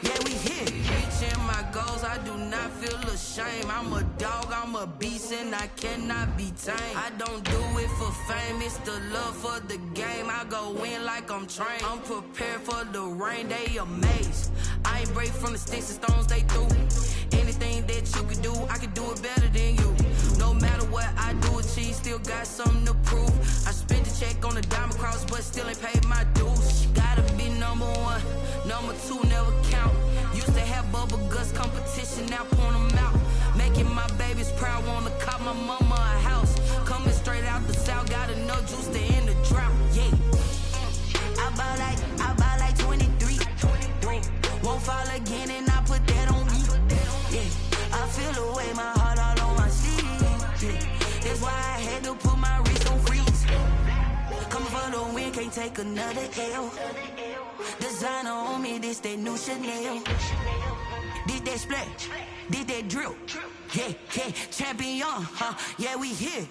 yeah, we here. Reaching my goals, I do not feel ashamed. I'm a dog, I'm a beast, and I cannot be tamed. I don't do it for fame, it's the love for the game. I go in like I'm trained. I'm prepared for the rain, they amazed. I ain't break from the sticks and stones they threw. Anything that you could do, I could do it better than you. No matter what I do, achieve, still got something to prove. I spent the check on the diamond cross, but still ain't paid my dues. Gotta be number one, number two never count. Used to have bubble guts competition, now point them out. Making my babies proud, wanna cop my mama a house. Coming straight out the south, got enough juice to end the drought. Yeah, I buy like 23. Won't fall again, and I put that on me. Yeah, I feel the way, my heart all on my sleeve. Yeah, that's why I had to put my wrist on freeze. Coming for the win, can't take another L. Designer on me, this that new Chanel. Did that splash, did that drill. Yeah, champion, yeah, we here.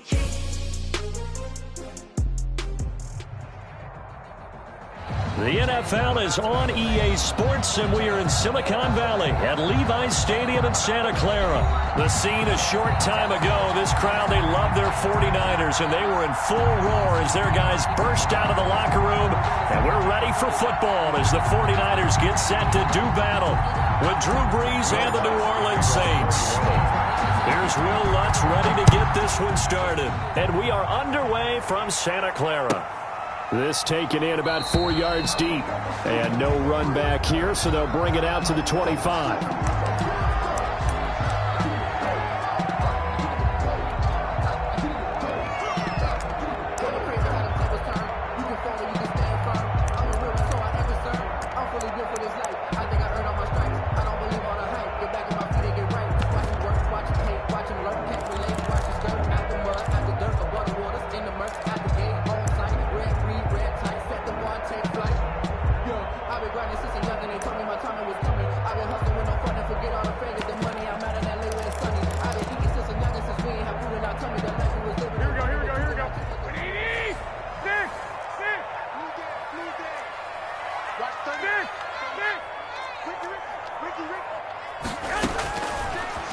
The NFL is on EA Sports, and we are in Silicon Valley at Levi's Stadium in Santa Clara. The scene a short time ago, this crowd, they love their 49ers, and they were in full roar as their guys burst out of the locker room. And we're ready for football as the 49ers get set to do battle with Drew Brees and the New Orleans Saints. Here's Will Lutz ready to get this one started. And we are underway from Santa Clara. This taken in about 4 yards deep. And no run back here, so they'll bring it out to the 25.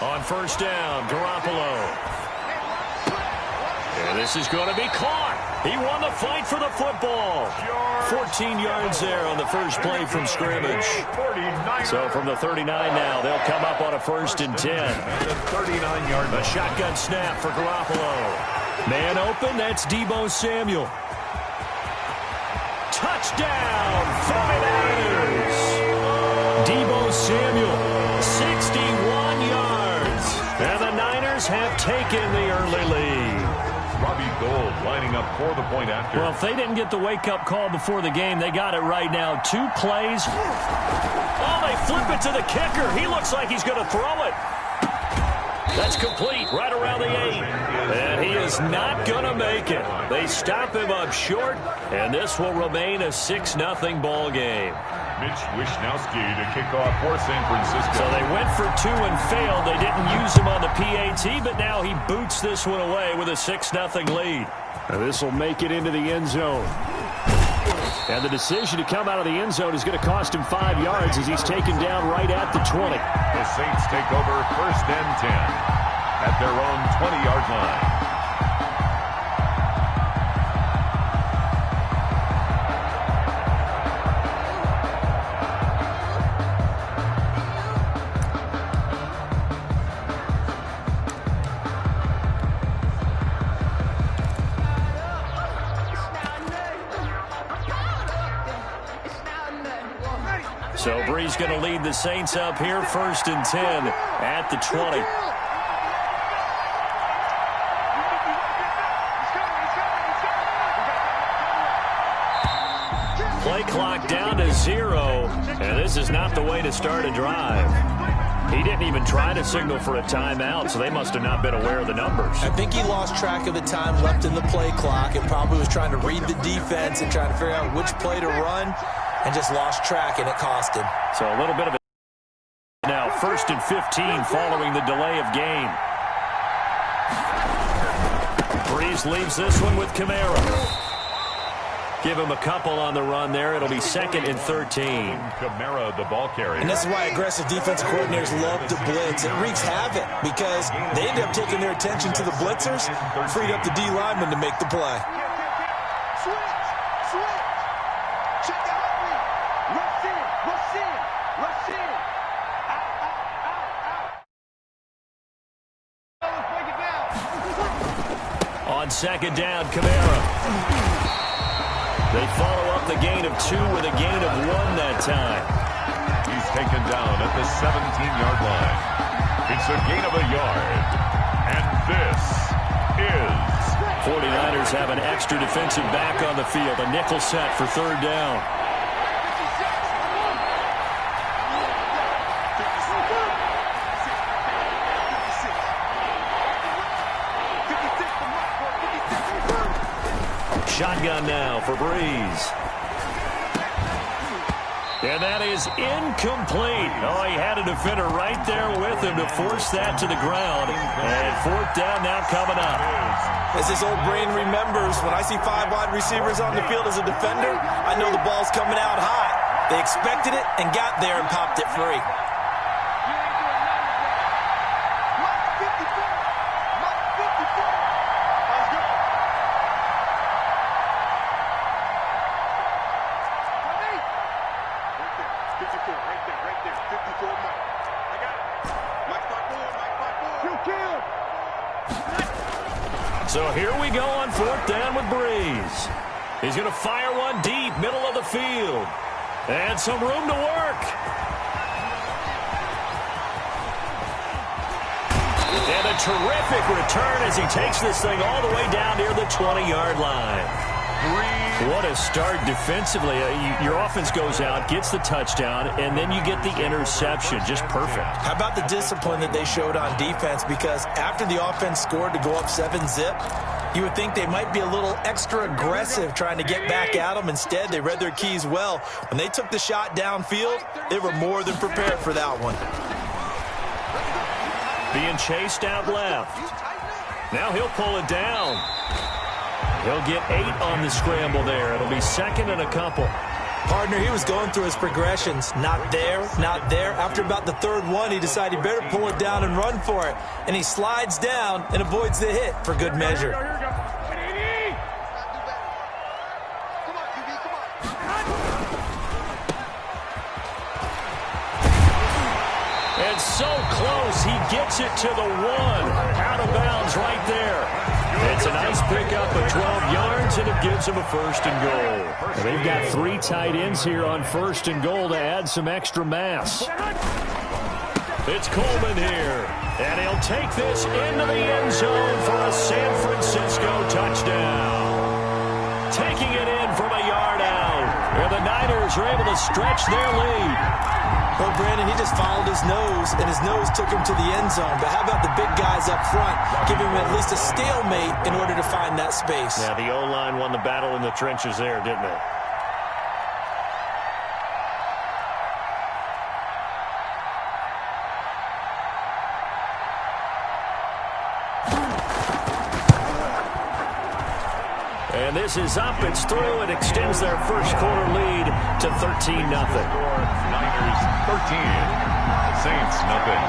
On first down, Garoppolo. And this is going to be caught. He won the fight for the football. 14 yards there on the first play from scrimmage. So from the 39 now, they'll come up on a 1st and 10. 39-yard. A shotgun snap for Garoppolo. Man open, that's Deebo Samuel. Touchdown, 49ers. Deebo Samuel, 61 yards. And the Niners have taken the early lead. Robbie Gould lining up for the point after. Well, if they didn't get the wake-up call before the game, they got it right now. 2 plays. Oh, they flip it to the kicker. He looks like he's going to throw it. That's complete right around the 8. And he is not going to make it. They stop him up short, and this will remain a 6-0 ball game. Mitch Wishnowsky to kick off for San Francisco. So they went for 2 and failed. They didn't use him on the PAT, but now he boots this one away with a 6-0 lead. And this will make it into the end zone. And the decision to come out of the end zone is going to cost him 5 yards as he's taken down right at the 20. The Saints take over 1st and 10 at their own 20-yard line. So Brees going to lead the Saints up here, 1st and 10 at the 20. Play clock down to 0, and this is not the way to start a drive. He didn't even try to signal for a timeout, so they must have not been aware of the numbers. I think he lost track of the time left in the play clock and probably was trying to read the defense and trying to figure out which play to run, and just lost track, and it cost him. So a little bit of a now 1st and 15 following the delay of game. Brees leaves this one with Kamara. Give him a couple on the run there. It'll be 2nd and 13. Kamara, the ball carrier. And this is why aggressive defensive coordinators love to blitz. It wreaks havoc because they end up taking their attention to the blitzers, freed up the D lineman to make the play. On 2nd down, Kamara. They follow up the gain of 2 with a gain of 1 that time. He's taken down at the 17-yard line. It's a gain of a yard. And this is... 49ers have an extra defensive back on the field. A nickel set for 3rd down. Shotgun now for Breeze. And that is incomplete. Oh, he had a defender right there with him to force that to the ground. And 4th down now coming up. As his old brain remembers, when I see 5 wide receivers on the field as a defender, I know the ball's coming out high. They expected it and got there and popped it free. So here we go on 4th down with Breeze. He's going to fire one deep, middle of the field. And some room to work. And a terrific return as he takes this thing all the way down near the 20-yard line. What a start defensively. Your offense goes out, gets the touchdown, and then you get the interception. Just perfect. How about the discipline that they showed on defense? Because after the offense scored to go up 7-zip, you would think they might be a little extra aggressive trying to get back at them. Instead, they read their keys well. When they took the shot downfield, they were more than prepared for that one. Being chased out left. Now he'll pull it down. He'll get 8 on the scramble there. It'll be 2nd and a couple. Partner, he was going through his progressions. Not there, not there. After about the 3rd one, he decided he better pull it down and run for it. And he slides down and avoids the hit for good measure. And so close, he gets it to the 1. Out of bounds right there. It's a nice pickup of 12 yards, and it gives him a 1st and goal. And they've got 3 tight ends here on 1st and goal to add some extra mass. It's Coleman here, and he'll take this into the end zone for a San Francisco touchdown. Taking it in from a yard out, and the Niners are able to stretch their lead. Well, Brandon, he just followed his nose, and his nose took him to the end zone. But how about the big guys up front, giving him at least a stalemate in order to find that space? Yeah, the O-line won the battle in the trenches there, didn't it? And this is up, it's through, it extends their 1st quarter lead to 13-0. Niners 13, Saints nothing.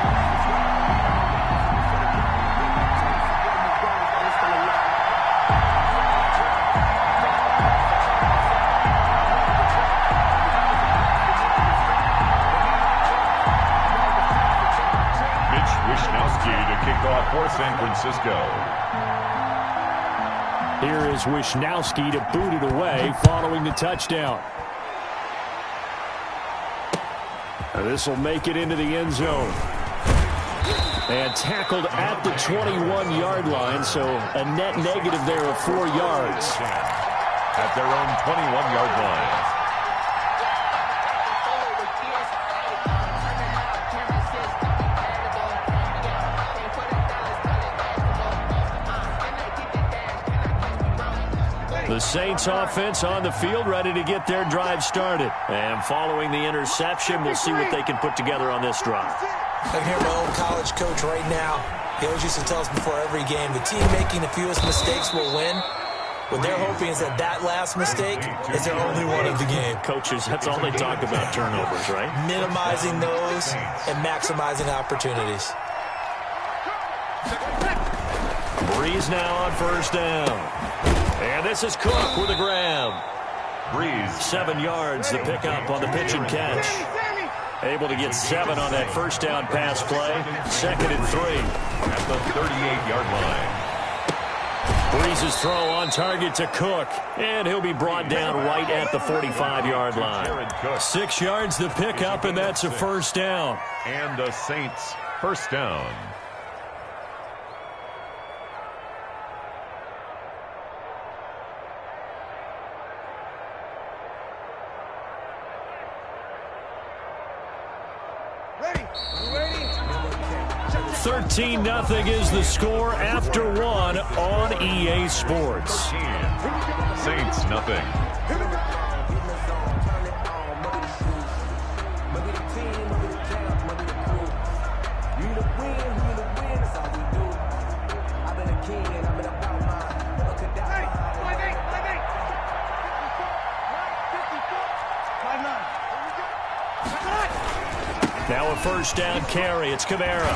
Mitch Wishnowsky to kick off for San Francisco. Here is Wishnowsky to boot it away following the touchdown. This will make it into the end zone. And tackled at the 21-yard line, so a net negative there of 4 yards. At their own 21-yard line. The Saints offense on the field ready to get their drive started. And following the interception, we'll see what they can put together on this drive. I can hear my old college coach right now. He always used to tell us before every game, the team making the fewest mistakes will win. What they're hoping is that that last mistake is their only one of the game. Coaches, that's all they talk about, turnovers, right? Minimizing those and maximizing opportunities. Breeze now on first down. And this is Cook with a grab. Breeze. 7 yards, the pickup on the pitch and catch. Able to get 7 on that first down pass play. 2nd and 3. At the 38-yard line. Breeze's throw on target to Cook. And he'll be brought down right at the 45-yard line. 6 yards the pickup, and that's a first down. And the Saints first down. Ready. 13-0 is the score after 1 on EA Sports. Saints nothing. Now a first down carry. It's Kamara.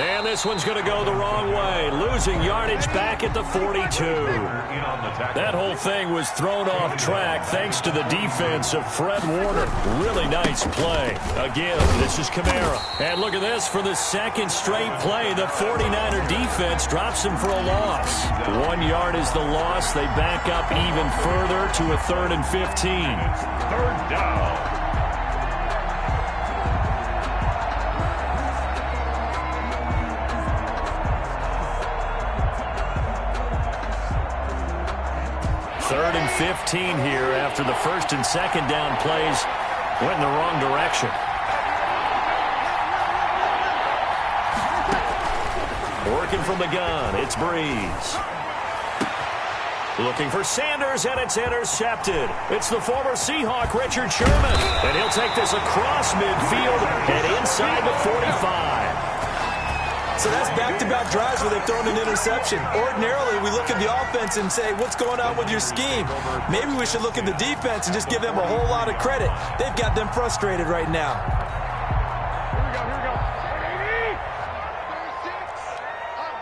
And this one's going to go the wrong way. Losing yardage back at the 42. That whole thing was thrown off track thanks to the defense of Fred Warner. Really nice play. Again, this is Kamara. And look at this. For the second straight play, the 49er defense drops him for a loss. 1 yard is the loss. They back up even further to a 3rd and 15. Third down. Third and 15 here after the first and second down plays went in the wrong direction. Working from the gun, it's Breeze. Looking for Sanders, and it's intercepted. It's the former Seahawk, Richard Sherman. And he'll take this across midfield and inside the 45. So that's back-to-back drives where they've thrown an interception. Ordinarily, we look at the offense and say, what's going on with your scheme? Maybe we should look at the defense and just give them a whole lot of credit. They've got them frustrated right now. Here we go.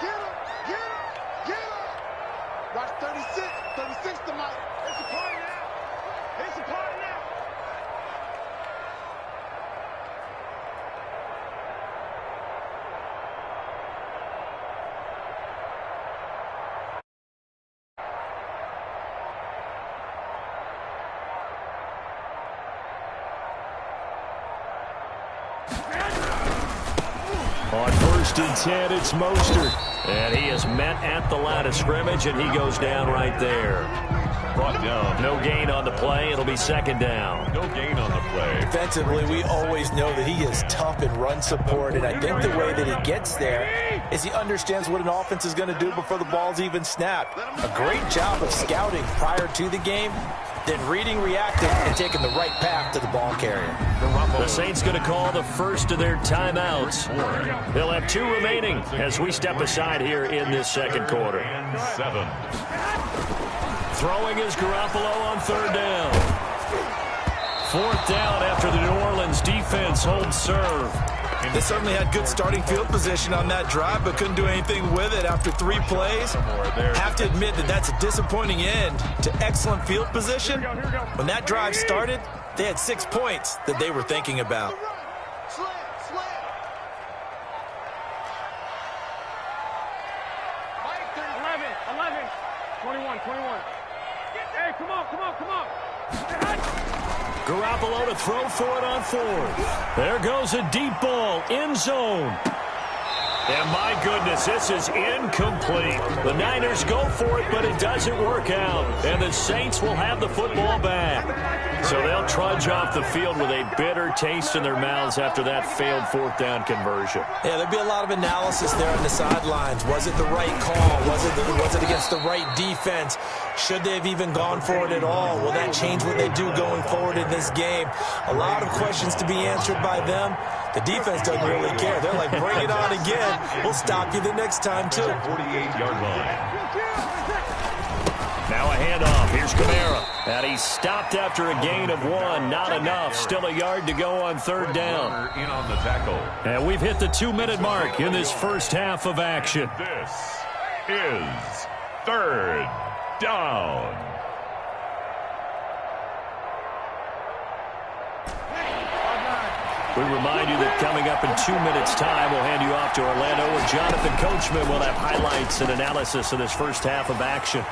36. Get him. Watch 36. 36 tonight. It's a party now. It's a party now. On 1st and 10, it's Mostert. And he is met at the line of scrimmage, and he goes down right there. Brought down. No gain on the play. It'll be 2nd down. No gain on the play. Defensively, we always know that he is tough in run support, and I think the way that he gets there is he understands what an offense is going to do before the ball's even snapped. A great job of scouting prior to the game, then reading, reacting, and taking the right path to the ball carrier. The Saints going to call the first of their timeouts. They'll have 2 remaining as we step aside here in this second quarter. And 7. Throwing is Garoppolo on 3rd down. 4th down after the New Orleans defense holds serve. They certainly had good starting field position on that drive, but couldn't do anything with it after 3 plays. Have to admit that that's a disappointing end to excellent field position. When that drive started, they had 6 points that they were thinking about. Slam. 11. 21. Hey, come on. Garoppolo to throw for it on 4th. There goes a deep ball, end zone. And my goodness, this is incomplete. The Niners go for it, but it doesn't work out. And the Saints will have the football back. So they'll trudge off the field with a bitter taste in their mouths after that failed 4th down conversion. Yeah, there'd be a lot of analysis there on the sidelines. Was it the right call? Was it against the right defense? Should they have even gone for it at all? Will that change what they do going forward in this game? A lot of questions to be answered by them. The defense doesn't really care. They're like, bring it on again. We'll stop you the next time, too. 48-yard line. Now Now a handoff. Here's Kamara. And he's stopped after a gain of 1. Not enough. Still a yard to go on third down. In on the tackle. And we've hit the 2-minute mark in this first half of action. This is third down. We remind you that coming up in 2 minutes' time, we'll hand you off to Orlando, where Jonathan Coachman will have highlights and analysis of this first half of action.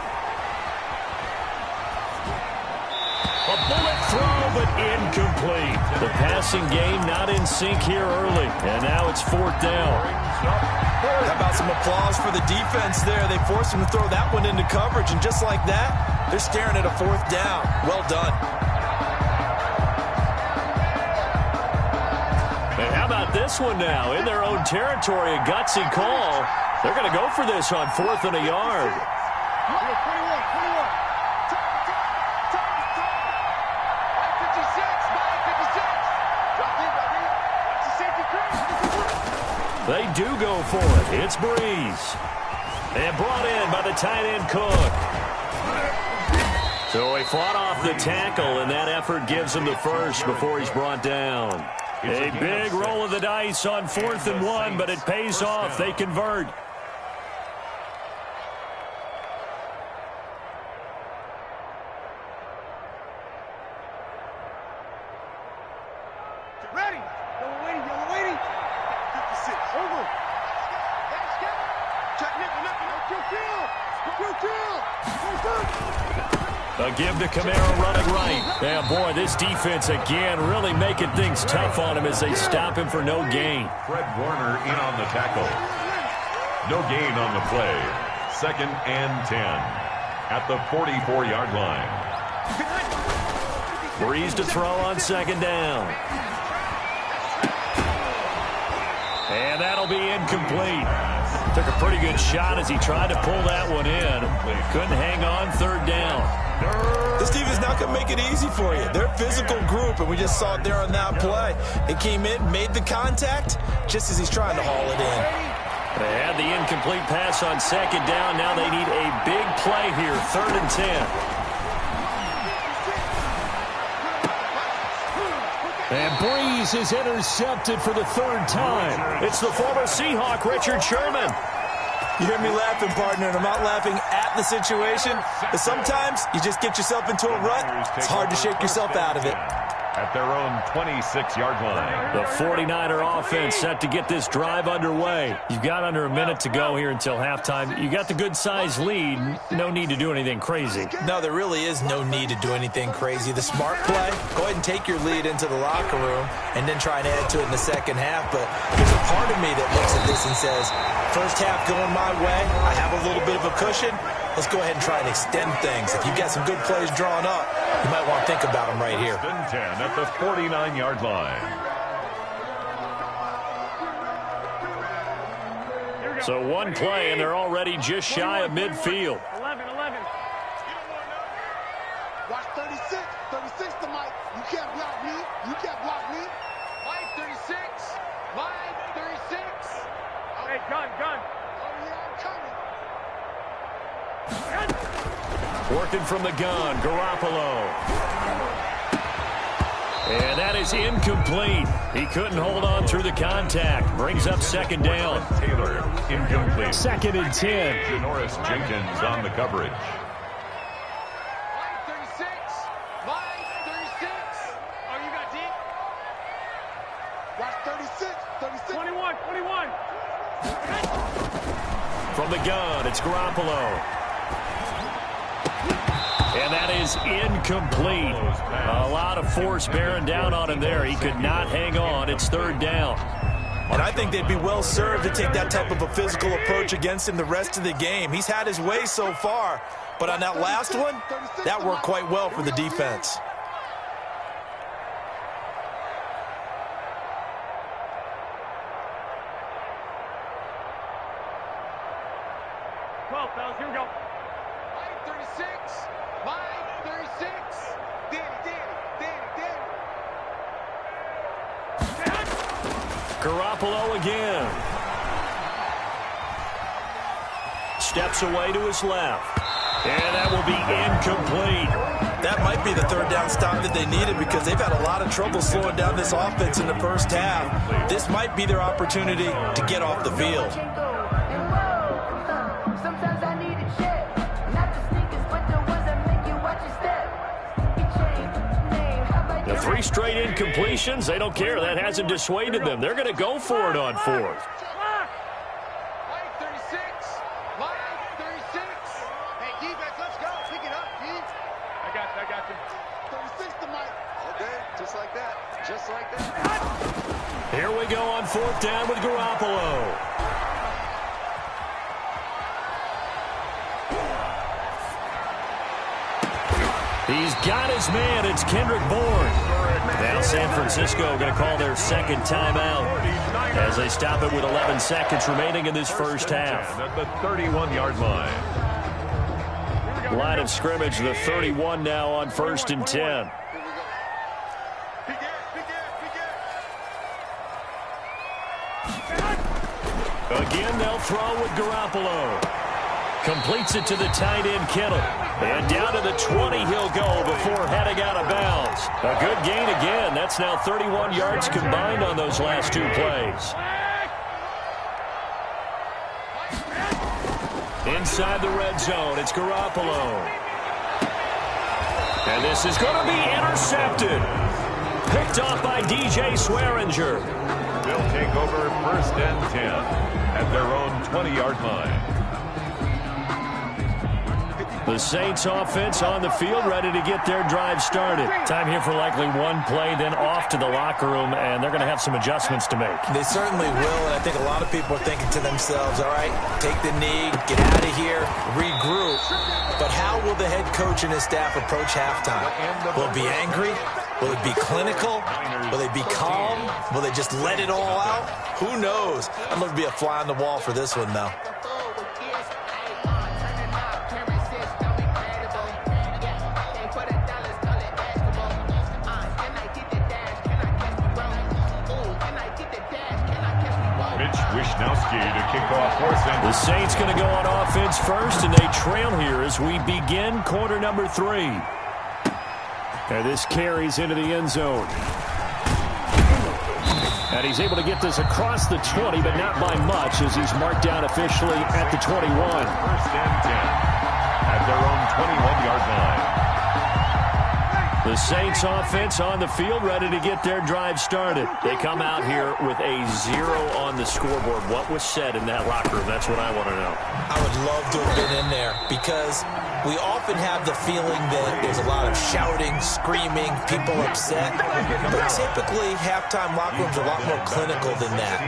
A bullet throw, but incomplete. The passing game not in sync here early, and now it's fourth down. How about some applause for the defense there? They forced him to throw that one into coverage, and just like that, they're staring at a fourth down. Well done. How about this one now? In their own territory, a gutsy call. They're going to go for this on 4th and a yard. They do go for it. It's Breeze. And brought in by the tight end Cook. So he fought off the tackle, and that effort gives him the first before he's brought down. A big roll of the dice on 4th and 1, but it pays off. They convert. Ready. Yellow waiting. 56. Over. Check A give to Kamara running right. Yeah, boy, this defense again really making things tough on him as they stop him for no gain. Fred Warner in on the tackle. No gain on the play. 2nd and 10 at the 44-yard line. Breeze to throw on 2nd down. And that'll be incomplete. Took a pretty good shot as he tried to pull that one in. Couldn't hang on 3rd down. This defense is not going to make it easy for you. They're a physical group, and we just saw it there on that play. It came in, made the contact, just as he's trying to haul it in. They had the incomplete pass on 2nd down. Now they need a big play here, 3rd and 10. And Breeze is intercepted for the 3rd time. It's the former Seahawk, Richard Sherman. You hear me laughing, partner, and I'm not laughing at the situation, but sometimes you just get yourself into a rut. It's hard to shake yourself out of it. At their own 26-yard line. The 49er offense set to get this drive underway. You've got under a minute to go here until halftime. You got the good-sized lead. No need to do anything crazy. No, there really is no need to do anything crazy. The smart play, go ahead and take your lead into the locker room and then try and add to it in the second half. But there's a part of me that looks at this and says, first half going my way, I have a little bit of a cushion. Let's go ahead and try and extend things. If you've got some good plays drawn up, you might want to think about them right here. 10 at the 49-yard line. So one play, and they're already just shy of midfield. 11. Watch 36. 36 to Mike. You can't block me. Mike 36. Mike 36. Hey, gun. Oh, yeah, I'm coming. Working from the gun, Garoppolo. And that is incomplete. He couldn't hold on through the contact. Brings up 2nd down. Taylor, incomplete. 2nd and 10. Janoris Jenkins on the coverage. Mike 36. Mike 36. Oh, you got deep? Watch 36. 21. From the gun, it's Garoppolo. And that is incomplete. A lot of force bearing down on him there. He could not hang on. It's 3rd down. And I think they'd be well served to take that type of a physical approach against him the rest of the game. He's had his way so far, but on that last one, that worked quite well for the defense. Here we go. Mike 36. Mike 36. Danny. Garoppolo again. Steps away to his left. And that will be incomplete. That might be the third down stop that they needed because they've had a lot of trouble slowing down this offense in the first half. This might be their opportunity to get off the field. The 3 straight incompletions, they don't care. That hasn't dissuaded them. They're going to go for it on 4th. Here we go on 4th down with Garoppolo. He's got his man. It's Kendrick Bourne. Now San Francisco going to call their second timeout as they stop it with 11 seconds remaining in this first half. At the 31-yard line. Line of scrimmage, the 31 now on 1st and 10. Again, they'll throw with Garoppolo. Completes it to the tight end, Kittle. And down to the 20 he'll go before heading out of bounds. A good gain again. That's now 31 yards combined on those last 2 plays. Inside the red zone, it's Garoppolo. And this is going to be intercepted. Picked off by DJ Swearinger. They'll take over 1st and 10 at their own 20-yard line. The Saints offense on the field, ready to get their drive started. Time here for likely 1 play, then off to the locker room, and they're going to have some adjustments to make. They certainly will, and I think a lot of people are thinking to themselves, all right, take the knee, get out of here, regroup. But how will the head coach and his staff approach halftime? Will it be angry? Will it be clinical? Will they be calm? Will they just let it all out? Who knows? I'd love to be a fly on the wall for this one, though. To kick off 4th. The Saints going to go on offense first, and they trail here as we begin quarter number 3. And this carries into the end zone. And he's able to get this across the 20, but not by much as he's marked down officially at the 21. 1st and 10 at their own 21-yard line. The Saints offense on the field, ready to get their drive started. They come out here with a 0 on the scoreboard. What was said in that locker room? That's what I want to know. I would love to have been in there because we often have the feeling that there's a lot of shouting, screaming, people upset. But typically, halftime locker rooms are a lot more clinical than that.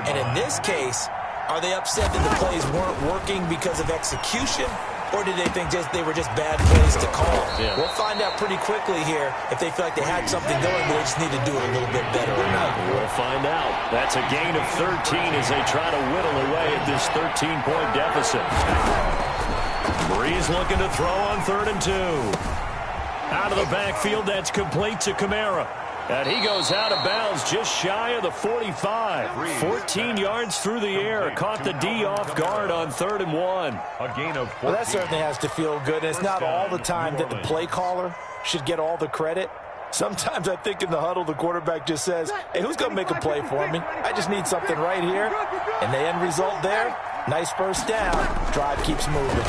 And in this case, are they upset that the plays weren't working because of execution? Or did they think they were just bad plays to call? Yeah. We'll find out pretty quickly here if they feel like they had something going, but they just need to do it a little bit better or not. We'll find out. That's a gain of 13 as they try to whittle away at this 13-point deficit. Breeze looking to throw on 3rd and 2. Out of the backfield, that's complete to Kamara. And he goes out of bounds just shy of the 45. 14 yards through the air. Caught the D off guard on 3rd and 1. A gain of 14. Well, that certainly has to feel good. It's not all the time that the play caller should get all the credit. Sometimes I think in the huddle, the quarterback just says, hey, who's going to make a play for me? I just need something right here. And the end result there, nice first down. Drive keeps moving.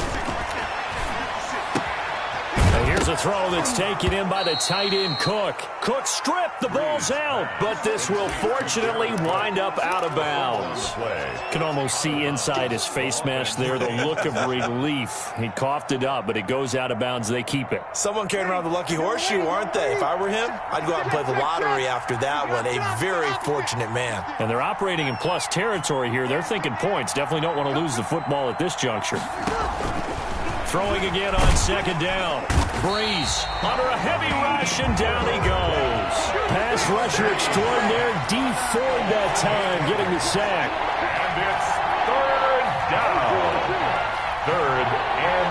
Here's a throw that's taken in by the tight end, Cook. Cook stripped, the ball's out, but this will fortunately wind up out of bounds. Can almost see inside his face mask there the look of relief. He coughed it up, but it goes out of bounds. They keep it. Someone carrying around the lucky horseshoe, aren't they? If I were him, I'd go out and play the lottery after that one. A very fortunate man. And they're operating in plus territory here. They're thinking points. Definitely don't want to lose the football at this juncture. Throwing again on 2nd down. Breeze under a heavy rush, and down he goes. Pass rusher extraordinaire, D Ford that time, getting the sack. And it's 3rd down. 3rd and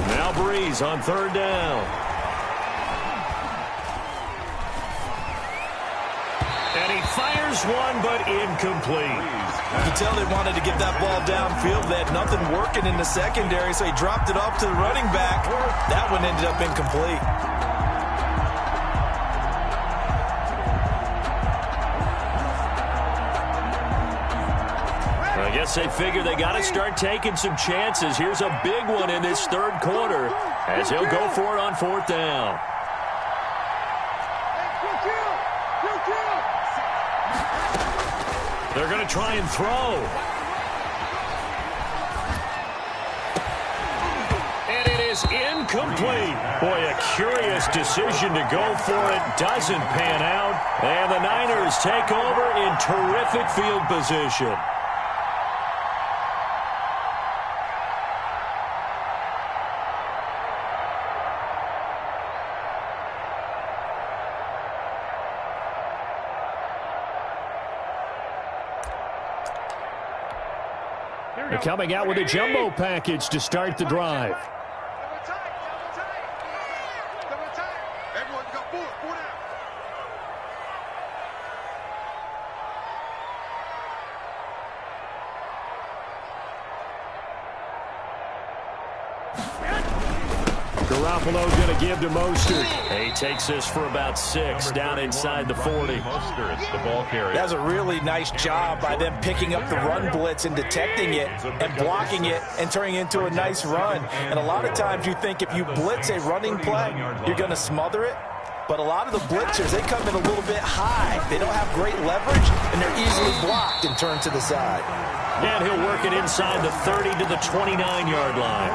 9. Now Breeze on 3rd down. fires one, but incomplete. You can tell they wanted to get that ball downfield. They had nothing working in the secondary, so he dropped it off to the running back. That one ended up incomplete. I guess they figure they got to start taking some chances. Here's a big one in this third quarter as he'll go for it on fourth down. They're going to try and throw. And it is incomplete. Boy, a curious decision to go for it. Doesn't pan out. And the Niners take over in terrific field position. They're coming out with a jumbo package to start the drive. Everyone's got four down. Garoppolo going to give to Mostert. He takes this for about 6 down inside the 40. Mostert, the ball carrier. That was a really nice job by them picking up the run blitz and detecting it and blocking it and turning it into a nice run. And a lot of times you think if you blitz a running play, you're going to smother it. But a lot of the blitzers, they come in a little bit high. They don't have great leverage, and they're easily blocked and turned to the side. And he'll work it inside the 30 to the 29-yard line.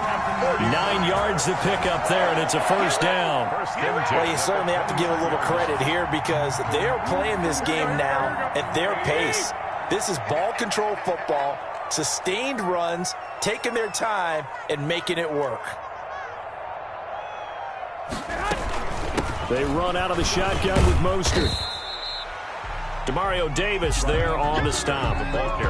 9 yards to pick up there, and it's a first down. Well, you certainly have to give a little credit here because they're playing this game now at their pace. This is ball control football, sustained runs, taking their time, and making it work. They run out of the shotgun with Mostert. Demario Davis there on the stop.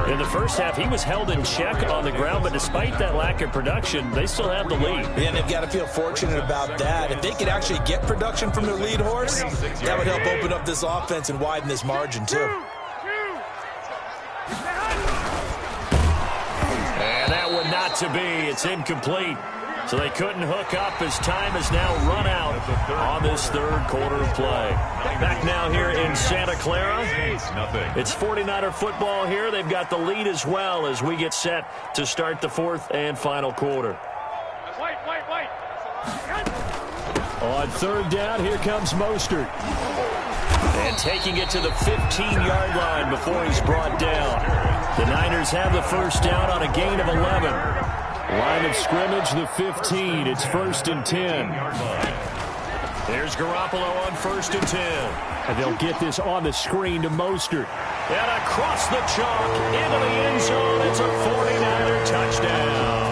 In the first half, he was held in check on the ground, but despite that lack of production, they still have the lead. And they've got to feel fortunate about that. If they could actually get production from their lead horse, that would help open up this offense and widen this margin, too. And that one not to be. It's incomplete. So they couldn't hook up as time has now run out on this third quarter of play. Back now here in Santa Clara. It's 49er football here. They've got the lead as well as we get set to start the fourth and final quarter. On third down, here comes Mostert. And taking it to the 15-yard line before he's brought down. The Niners have the first down on a gain of 11. Line of scrimmage, the 15. It's 1st and 10. There's Garoppolo on 1st and 10. And they'll get this on the screen to Mostert. And across the chalk into the end zone. It's a 49er touchdown.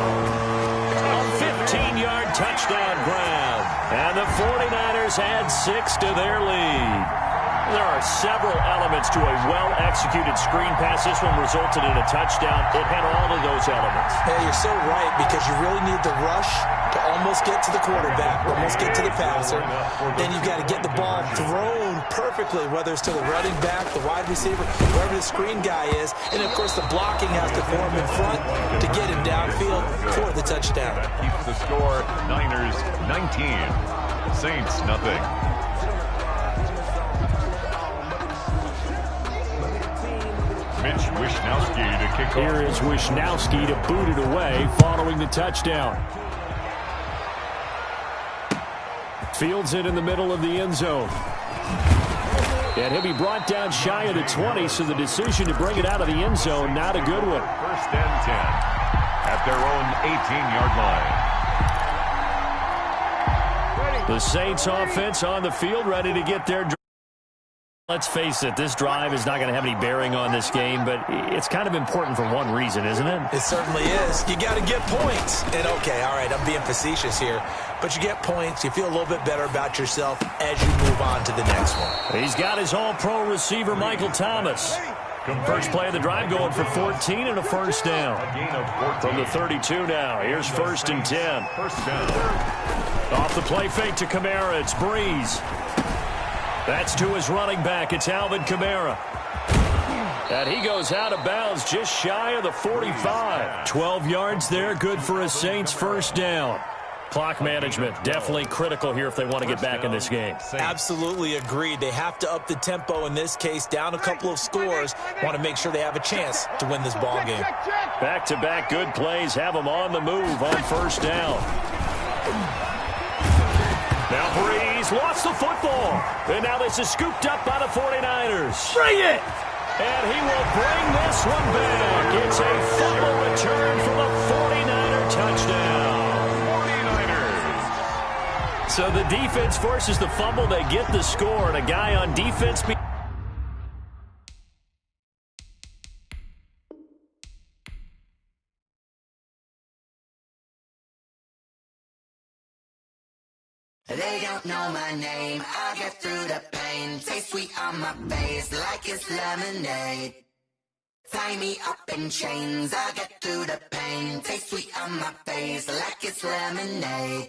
A 15-yard touchdown grab. And the 49ers add 6 to their lead. There are several elements to a well-executed screen pass. This one resulted in a touchdown. It had all of those elements. Hey, you're so right because you really need the rush to almost get to the quarterback, almost get to the passer. Then you've got to get the ball thrown perfectly, whether it's to the running back, the wide receiver, wherever the screen guy is. And, of course, the blocking has to form in front to get him downfield for the touchdown. That keeps the score Niners 19, Saints nothing. Mitch Wishnowsky to kick off. Here is Wishnowsky to boot it away following the touchdown. Fields it in the middle of the end zone. And he'll be brought down shy of the 20, so the decision to bring it out of the end zone, not a good one. 1st and 10 at their own 18-yard line. The Saints offense on the field, ready to get their drive. Let's face it, this drive is not going to have any bearing on this game, but it's kind of important for one reason, isn't it? It certainly is. You got to get points. And, okay, all right, I'm being facetious here. But you get points, you feel a little bit better about yourself as you move on to the next one. He's got his all-pro receiver, Michael Thomas. First play of the drive going for 14 and a first down. From the 32 now, here's 1st and 10. First down. Off the play fake to Kamara, it's Breeze. That's to his running back. It's Alvin Kamara. And he goes out of bounds just shy of the 45. 12 yards there, good for a Saints first down. Clock management, definitely critical here if they want to get back in this game. Absolutely agreed. They have to up the tempo in this case, down a couple of scores. Want to make sure they have a chance to win this ball game. Back-to-back good plays have them on the move on first down. Now Breeze lost the football. And now this is scooped up by the 49ers. Bring it! And he will bring this one back. It's a fumble return for the 49er touchdown. 49ers. So the defense forces the fumble. They get the score, and a guy on defense. They don't know my name, I get through the pain. Taste sweet on my face like it's lemonade. Tie me up in chains, I get through the pain. Taste sweet on my face like it's lemonade.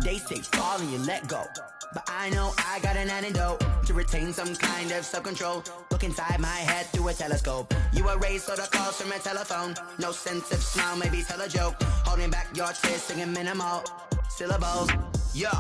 They say fall and you let go, but I know I got an antidote to retain some kind of self-control. Look inside my head through a telescope. You erase all the calls from a telephone. No sense of smile, maybe tell a joke. Holding back your tears, singing minimal syllables. Yeah.